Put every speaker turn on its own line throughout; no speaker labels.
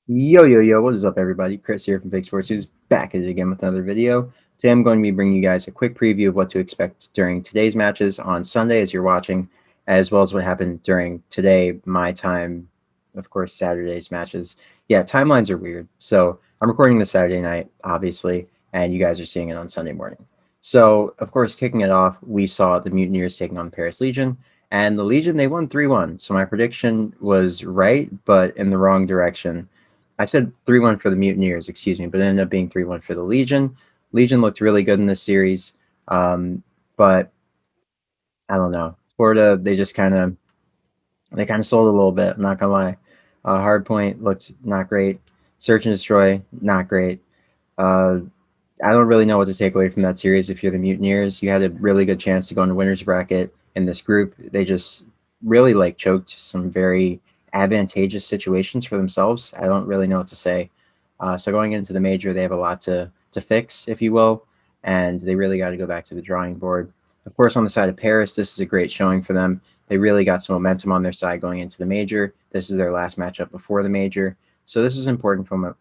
Yo, what is up, everybody? Chris here from Esports, who's back at it again with another video. Today I'm going to be bringing you guys a quick preview of what to expect during today's matches on Sunday as you're watching, as well as what happened during today, my time, of course, Saturday's matches. Yeah, timelines are weird. So I'm recording this Saturday night, obviously, and you guys are seeing it on Sunday morning. So, of course, kicking it off, we saw the Mutineers taking on the Paris Legion, and the Legion, they won 3-1. So my prediction was right, but in the wrong direction. I said 3-1 for the Mutineers, excuse me, but it ended up being 3-1 for the Legion. Legion looked really good in this series, but I don't know. Florida, they kind of sold a little bit. I'm not gonna lie. Hardpoint looked not great. Search and destroy, not great. Uh, I don't really know what to take away from that series. If you're the Mutineers, you had a really good chance to go in the winners bracket in this group. They just really choked some very advantageous situations for themselves. I don't really know what to say. So going into the major, they have a lot to fix, if you will, and they really got to go back to the drawing board. Of course, on the side of Paris, this is a great showing for them. They really got some momentum on their side going into the major. This is their last matchup before the major, so this is important for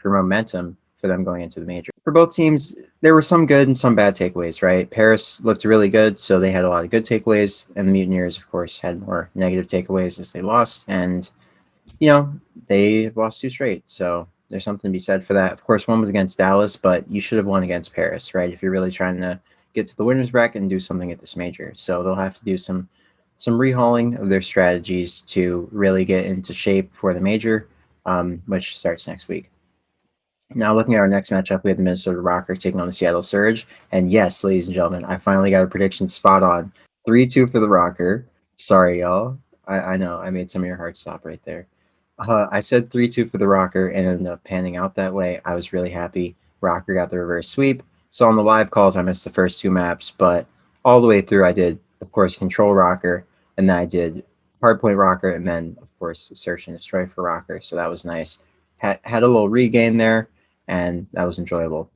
momentum for them going into the major. For both teams, there were some good and some bad takeaways, right? Paris looked really good, so they had a lot of good takeaways, and the Mutineers, of course, had more negative takeaways as they lost, and they lost two straight. So there's something to be said for that. Of course, one was against Dallas, but you should have won against Paris, right? If you're really trying to get to the winners bracket and do something at this major. So they'll have to do some rehauling of their strategies to really get into shape for the major, which starts next week. Now, looking at our next matchup, we have the Minnesota Rocker taking on the Seattle Surge. And yes, ladies and gentlemen, I finally got a prediction spot on. 3-2 for the Rocker. Sorry, y'all. I know I made some of your hearts stop right there. I said 3-2 for the Rocker and it ended up panning out that way. I was really happy. Rocker got the reverse sweep. So on the live calls, I missed the first two maps, but all the way through, I did, of course, control Rocker, and then I did hardpoint Rocker, and then, of course, search and destroy for Rocker. So that was nice. Had a little regain there, and that was enjoyable.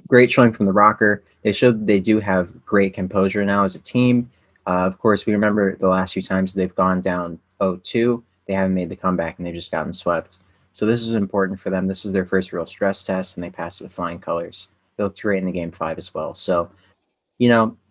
Great showing from the Rocker. They showed they do have great composure now as a team. Of course, we remember the last few times they've gone down 0-2. They haven't made the comeback, and they've just gotten swept. So this is important for them. This is their first real stress test, and they passed it with flying colors. They looked great in the game 5 as well. So, a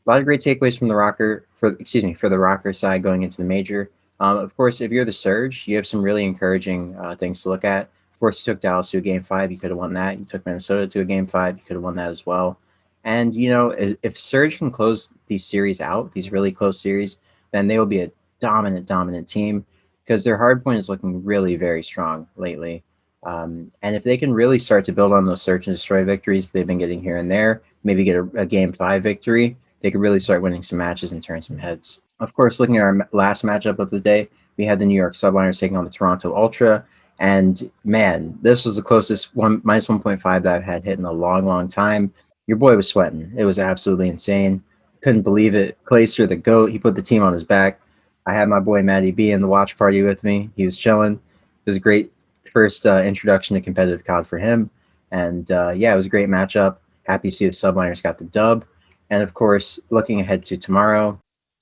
lot of great takeaways from the Rocker for the Rocker side going into the major. Of course, if you're the Surge, you have some really encouraging things to look at. Of course, you took Dallas to a game 5, you could have won that. You took Minnesota to a game 5, you could have won that as well. And if Surge can close these series out, these really close series, then they will be a dominant team because their hardpoint is looking really very strong lately. And if they can really start to build on those search and destroy victories they've been getting here and there, maybe get a game 5 victory, they could really start winning some matches and turn some heads. Of course, looking at our last matchup of the day, we had the New York Subliners taking on the Toronto Ultra. And man, this was the closest minus 1.5 that I've had hit in a long time. Your boy was sweating. It was absolutely insane. Couldn't believe it. Clayster, the GOAT, he put the team on his back. I had my boy Matty B in the watch party with me. He was chilling. It was a great first introduction to competitive COD for him. And yeah, it was a great matchup. Happy to see the Subliners got the dub. And of course, looking ahead to tomorrow,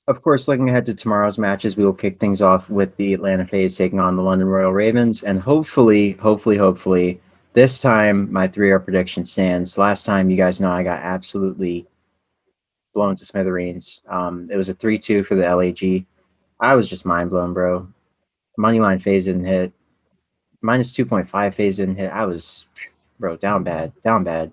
matches, we will kick things off with the Atlanta Faze taking on the London Royal Ravens. And hopefully, this time my 3-0 prediction stands. Last time, you guys know I got absolutely blown to smithereens. It was a 3-2 for the LAG. I was just mind blown, bro. Moneyline Faze didn't hit. Minus 2.5 Faze didn't hit. I was, bro, down bad.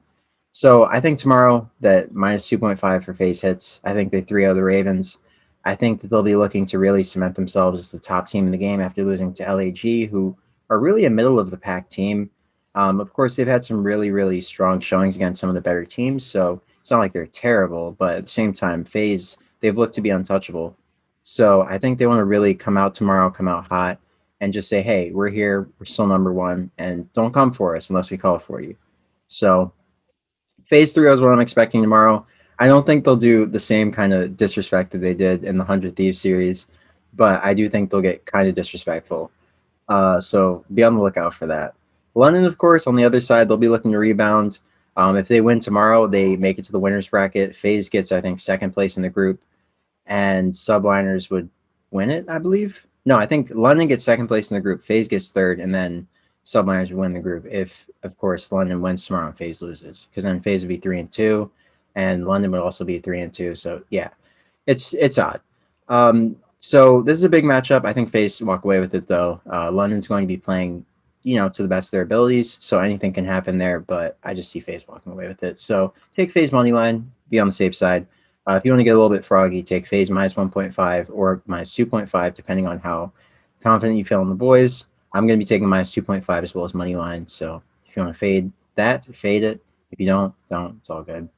So I think tomorrow that minus 2.5 for Faze hits. I think they 3-0 the Ravens. I think that they'll be looking to really cement themselves as the top team in the game after losing to LAG, who are really a middle of the pack team. Of course, they've had some really strong showings against some of the better teams, so it's not like they're terrible, but at the same time, Faze, they've looked to be untouchable. So I think they want to really come out tomorrow, come out hot, and just say, hey, we're here, we're still number one, and don't come for us unless we call for you. So Phase 3 is what I'm expecting tomorrow. I don't think they'll do the same kind of disrespect that they did in the 100 Thieves series, but I do think they'll get kind of disrespectful. So be on the lookout for that. London, of course, on the other side, they'll be looking to rebound. If they win tomorrow, they make it to the winners bracket. Faze gets, I think, second place in the group, and Subliners would win it, I believe. No, I think London gets second place in the group. Faze gets third, and then Subliners would win the group if, of course, London wins tomorrow and Faze loses, because then Faze would be 3-2, and London would also be 3-2. So yeah, it's odd. So this is a big matchup. I think Faze walk away with it though. London's going to be playing, to the best of their abilities, so anything can happen there. But I just see Faze walking away with it. So take Faze money line, be on the safe side. If you want to get a little bit froggy, take Faze minus 1.5 or minus 2.5, depending on how confident you feel in the boys. I'm going to be taking minus 2.5 as well as money line. So if you want to fade that, fade it. If you don't. It's all good.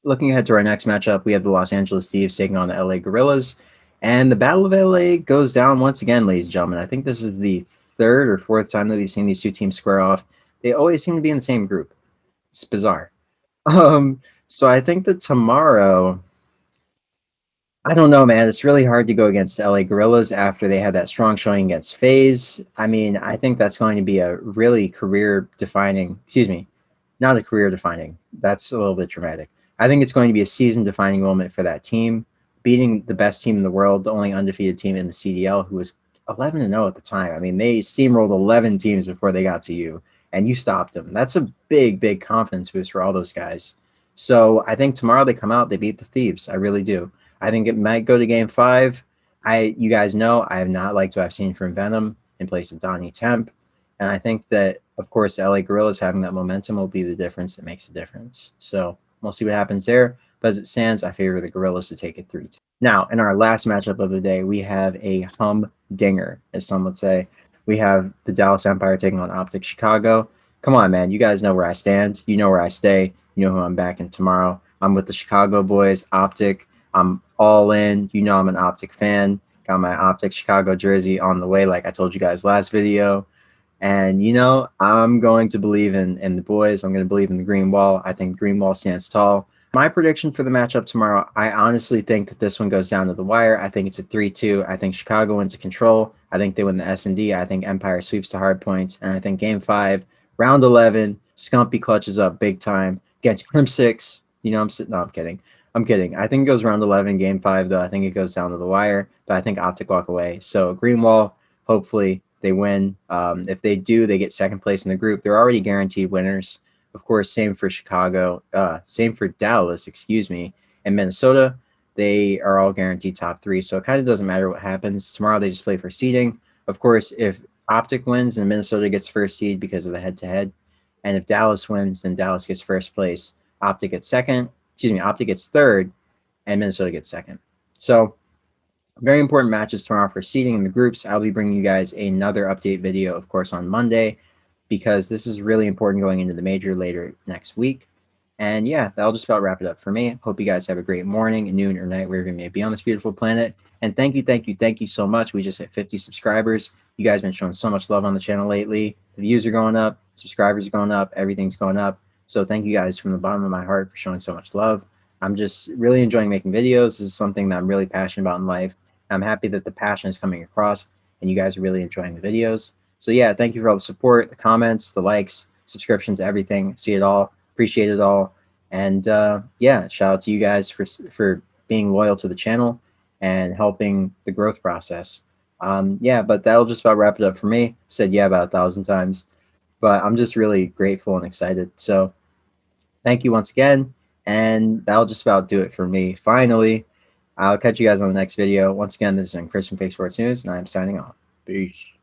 Looking ahead to our next matchup, we have the Los Angeles Thieves taking on the LA Gorillas. And the Battle of LA goes down once again, ladies and gentlemen. I think this is the third or fourth time that we've seen these two teams square off. They always seem to be in the same group. It's bizarre. So I think that tomorrow, I don't know, man. It's really hard to go against the LA Gorillas after they had that strong showing against Faze. I mean, I think that's going to be a really career defining, excuse me, not a career defining. That's a little bit dramatic. I think it's going to be a season defining moment for that team, beating the best team in the world, the only undefeated team in the CDL, who was 11-0 at the time. I mean, they steamrolled 11 teams before they got to you, and you stopped them. That's a big, big confidence boost for all those guys. So I think tomorrow they come out, they beat the Thieves. I really do. I think it might go to game 5. You guys know I have not liked what I've seen from Venom in place of Donnie Temp. And I think that, of course, the LA Gorillas having that momentum will be the difference that makes a difference. So we'll see what happens there. But as it stands, I favor the Gorillas to take it 3-2. Now, in our last matchup of the day, we have a humdinger, as some would say. We have the Dallas Empire taking on Optic Chicago. Come on, man. You guys know where I stand. You know where I stay. You know who I'm backing tomorrow. I'm with the Chicago boys, Optic. I'm all in. You know I'm an Optic fan. Got my Optic Chicago jersey on the way, like I told you guys last video. And, I'm going to believe in the boys. I'm going to believe in the green wall. I think green wall stands tall. My prediction for the matchup tomorrow, I honestly think that this one goes down to the wire. I think it's a 3-2. I think Chicago wins to control. I think they win the S&D. I think Empire sweeps the hard points. And I think game 5, round 11, Scumpy clutches up big time against Crim 6. No, I'm kidding. I'm kidding. I think it goes round 11, game 5, though. I think it goes down to the wire. But I think Optic walk away. So green wall, hopefully they win. If they do, they get second place in the group. They're already guaranteed winners. Of course, same for Chicago, same for Dallas, excuse me, and Minnesota. They are all guaranteed top 3, so it kind of doesn't matter what happens. Tomorrow they just play for seeding. Of course, if Optic wins, then Minnesota gets first seed because of the head-to-head. And if Dallas wins, then Dallas gets first place. Optic gets second. Excuse me, Optic gets third, and Minnesota gets second. So very important matches tomorrow for seeding in the groups. I'll be bringing you guys another update video, of course, on Monday, because this is really important going into the major later next week. And yeah, that'll just about wrap it up for me. Hope you guys have a great morning, noon, or night, wherever you may be on this beautiful planet. And thank you so much. We just hit 50 subscribers. You guys have been showing so much love on the channel lately. The views are going up, subscribers are going up, everything's going up. So thank you guys from the bottom of my heart for showing so much love. I'm just really enjoying making videos. This is something that I'm really passionate about in life. I'm happy that the passion is coming across and you guys are really enjoying the videos. So yeah, thank you for all the support, the comments, the likes, subscriptions, everything. See it all, appreciate it all. And yeah, shout out to you guys for being loyal to the channel and helping the growth process. Yeah, but that'll just about wrap it up for me. I've said yeah about 1,000 times, but I'm just really grateful and excited. So thank you once again, and that'll just about do it for me. Finally, I'll catch you guys on the next video. Once again, this is Chris from Fake Sports News, and I'm signing off. Peace.